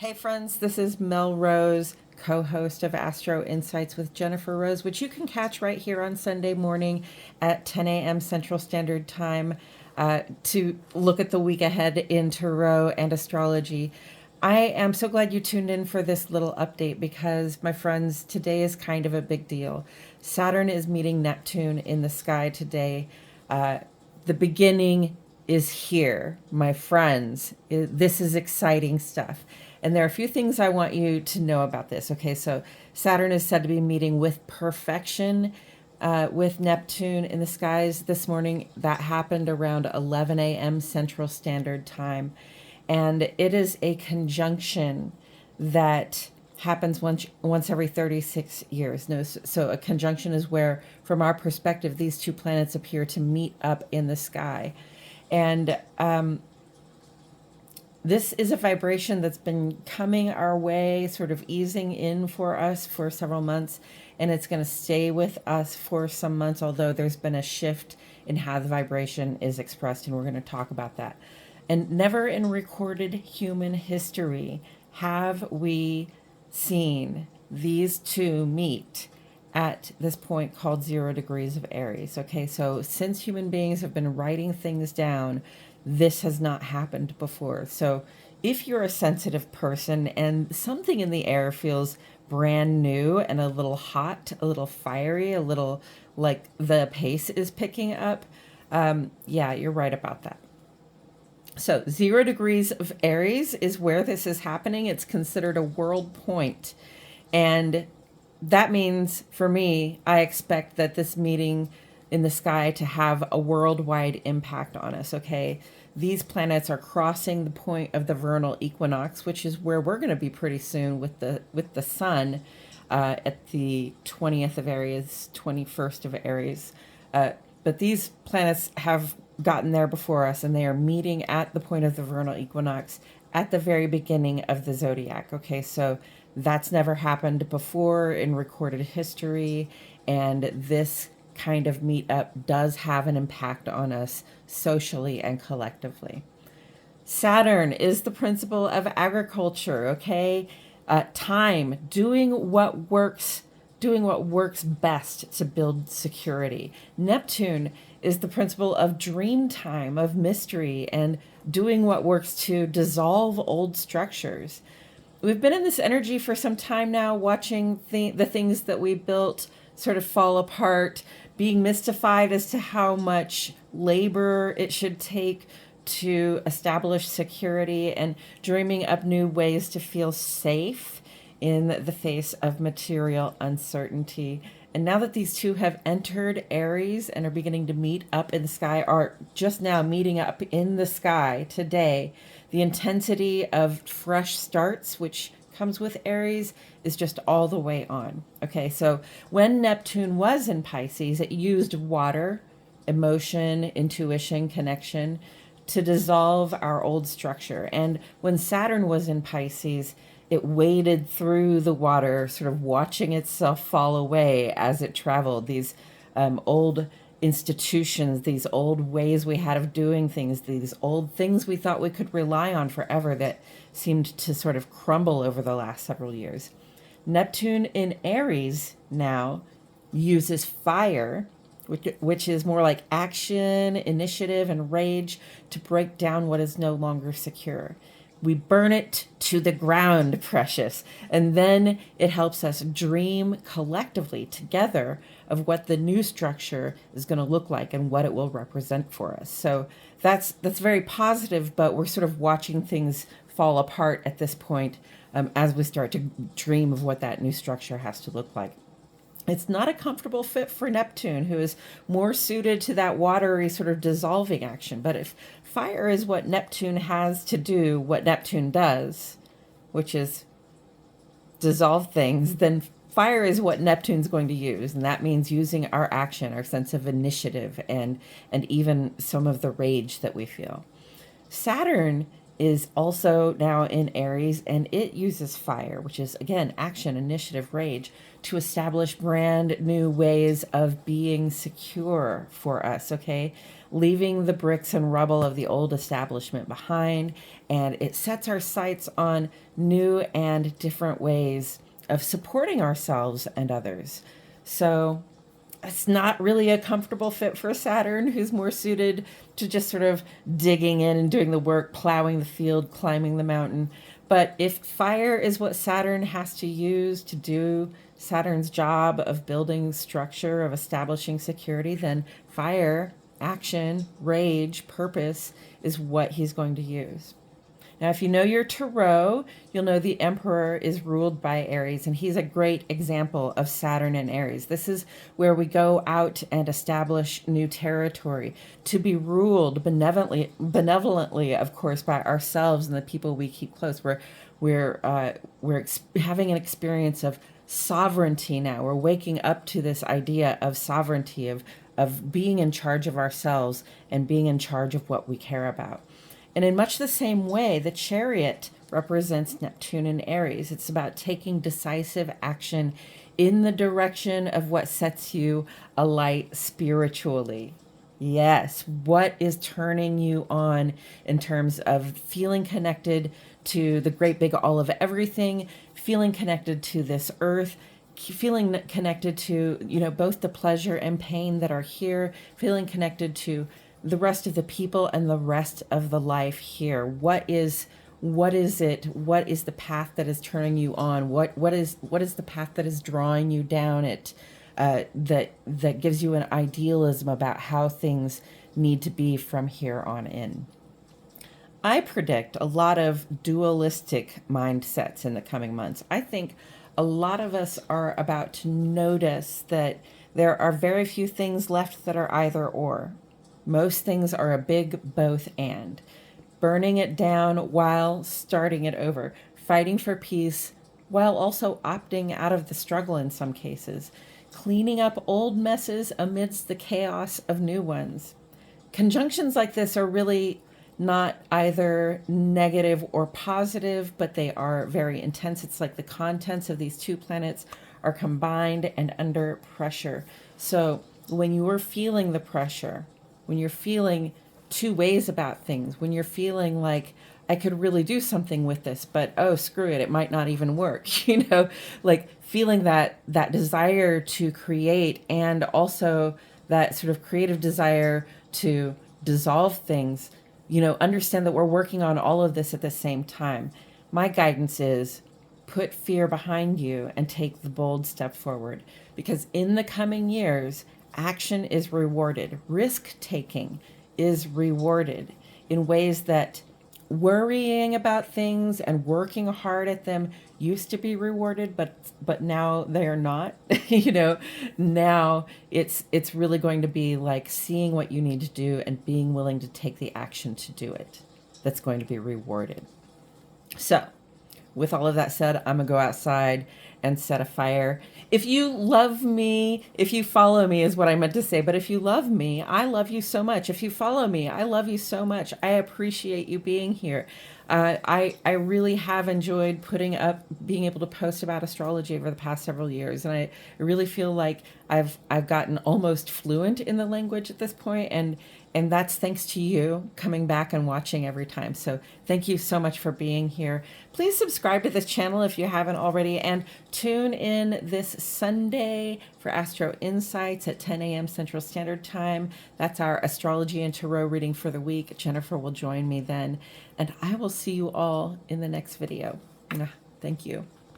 Hey friends, this is Mel Rose, co-host of Astro Insights with Jennifer Rose, which you can catch right here on Sunday morning at 10 a.m. Central Standard Time to look at the week ahead in tarot and astrology. I am so glad you tuned in for this little update because, my friends, today is kind of a big deal. Saturn is meeting Neptune in the sky today. The beginning is here, my friends. This is exciting stuff. And there are a few things I want you to know about this. Okay, so Saturn is said to be meeting with perfection with Neptune in the skies this morning. That happened around 11 a.m. Central Standard Time. And it is a conjunction that happens once every 36 years. No, so a conjunction is where, from our perspective, these two planets appear to meet up in the sky. And this is a vibration that's been coming our way, sort of easing in for us for several months, and it's going to stay with us for some months, although there's been a shift in how the vibration is expressed, and we're going to talk about that. And never in recorded human history have we seen these two meet at this point called 0 degrees of Aries. Okay, so since human beings have been writing things down, this has not happened before. So if you're a sensitive person and something in the air feels brand new and a little hot, a little fiery, a little like the pace is picking up, yeah, you're right about that. So 0 degrees of Aries is where this is happening. It's considered a world point. And that means, for me, I expect that this meeting in the sky to have a worldwide impact on us, okay? These planets are crossing the point of the vernal equinox, which is where we're going to be pretty soon with the sun at the 20th of Aries, 21st of Aries. But these planets have gotten there before us, and they are meeting at the point of the vernal equinox at the very beginning of the zodiac. Okay, so that's never happened before in recorded history, and this kind of meetup does have an impact on us socially and collectively. Saturn is the principle of agriculture, okay? Time, doing what works best to build security. Neptune is the principle of dream time, of mystery, and doing what works to dissolve old structures. We've been in this energy for some time now, watching the things that we built sort of fall apart, being mystified as to how much labor it should take to establish security, and dreaming up new ways to feel safe in the face of material uncertainty. And now that these two have entered Aries and are beginning to meet up in the sky, are just now meeting up in the sky today, the intensity of fresh starts, which comes with Aries, is just all the way on. Okay, so when Neptune was in Pisces, it used water, emotion, intuition, connection to dissolve our old structure. And when Saturn was in Pisces, it waded through the water, sort of watching itself fall away as it traveled. These old institutions, these old ways we had of doing things, these old things we thought we could rely on forever that seemed to sort of crumble over the last several years. Neptune in Aries now uses fire, which is more like action, initiative, and rage, to break down what is no longer secure. We burn it to the ground, precious. And then it helps us dream collectively together of what the new structure is going to look like and what it will represent for us. So that's very positive, but we're sort of watching things fall apart at this point as we start to dream of what that new structure has to look like. It's not a comfortable fit for Neptune, who is more suited to that watery sort of dissolving action. But if fire is what Neptune has to do, what Neptune does, which is dissolve things, then fire is what Neptune's going to use. And that means using our action, our sense of initiative, and even some of the rage that we feel. Saturn is also now in Aries, and it uses fire, which is, again, action, initiative, rage, to establish brand new ways of being secure for us, okay? Leaving the bricks and rubble of the old establishment behind, and it sets our sights on new and different ways of supporting ourselves and others. So it's not really a comfortable fit for Saturn, who's more suited to just sort of digging in and doing the work, plowing the field, climbing the mountain. But if fire is what Saturn has to use to do Saturn's job of building structure, of establishing security, then fire, action, rage, purpose is what he's going to use. Now, if you know your tarot, you'll know the Emperor is ruled by Aries, and he's a great example of Saturn and Aries. This is where we go out and establish new territory, to be ruled benevolently, of course, by ourselves and the people we keep close. We're having an experience of sovereignty now. We're waking up to this idea of sovereignty, of being in charge of ourselves and being in charge of what we care about. And in much the same way, the Chariot represents Neptune and Aries. It's about taking decisive action in the direction of what sets you alight spiritually. Yes, what is turning you on in terms of feeling connected to the great big all of everything, feeling connected to this earth, feeling connected to, both the pleasure and pain that are here, feeling connected to the rest of the people and the rest of the life here. What is it? What is the path that is turning you on? What is the path that is drawing you down that gives you an idealism about how things need to be from here on in? I predict a lot of dualistic mindsets in the coming months. I think a lot of us are about to notice that there are very few things left that are either or. Most things are a big both and. Burning it down while starting it over. Fighting for peace while also opting out of the struggle in some cases. Cleaning up old messes amidst the chaos of new ones. Conjunctions like this are really not either negative or positive, but they are very intense. It's like the contents of these two planets are combined and under pressure. So when you are feeling the pressure, when you're feeling two ways about things, when you're feeling like, I could really do something with this, but oh, screw it, it might not even work, like feeling that desire to create, and also that sort of creative desire to dissolve things, understand that we're working on all of this at the same time. My guidance is put fear behind you and take the bold step forward, because in the coming years, action is rewarded. Risk-taking is rewarded in ways that worrying about things and working hard at them used to be rewarded, but now they are not. Now it's really going to be like seeing what you need to do and being willing to take the action to do it. That's going to be rewarded. So, with all of that said, I'm going to go outside and set a fire. If you love me, if you follow me is what I meant to say, but if you love me, I love you so much. If you follow me, I love you so much. I appreciate you being here. I really have enjoyed being able to post about astrology over the past several years, and I really feel like I've gotten almost fluent in the language at this point, and that's thanks to you coming back and watching every time. So thank you so much for being here. Please subscribe to this channel if you haven't already, and tune in this Sunday for Astro Insights at 10 a.m. Central Standard Time. That's our astrology and tarot reading for the week. Jennifer will join me then, and I will see you all in the next video. Thank you.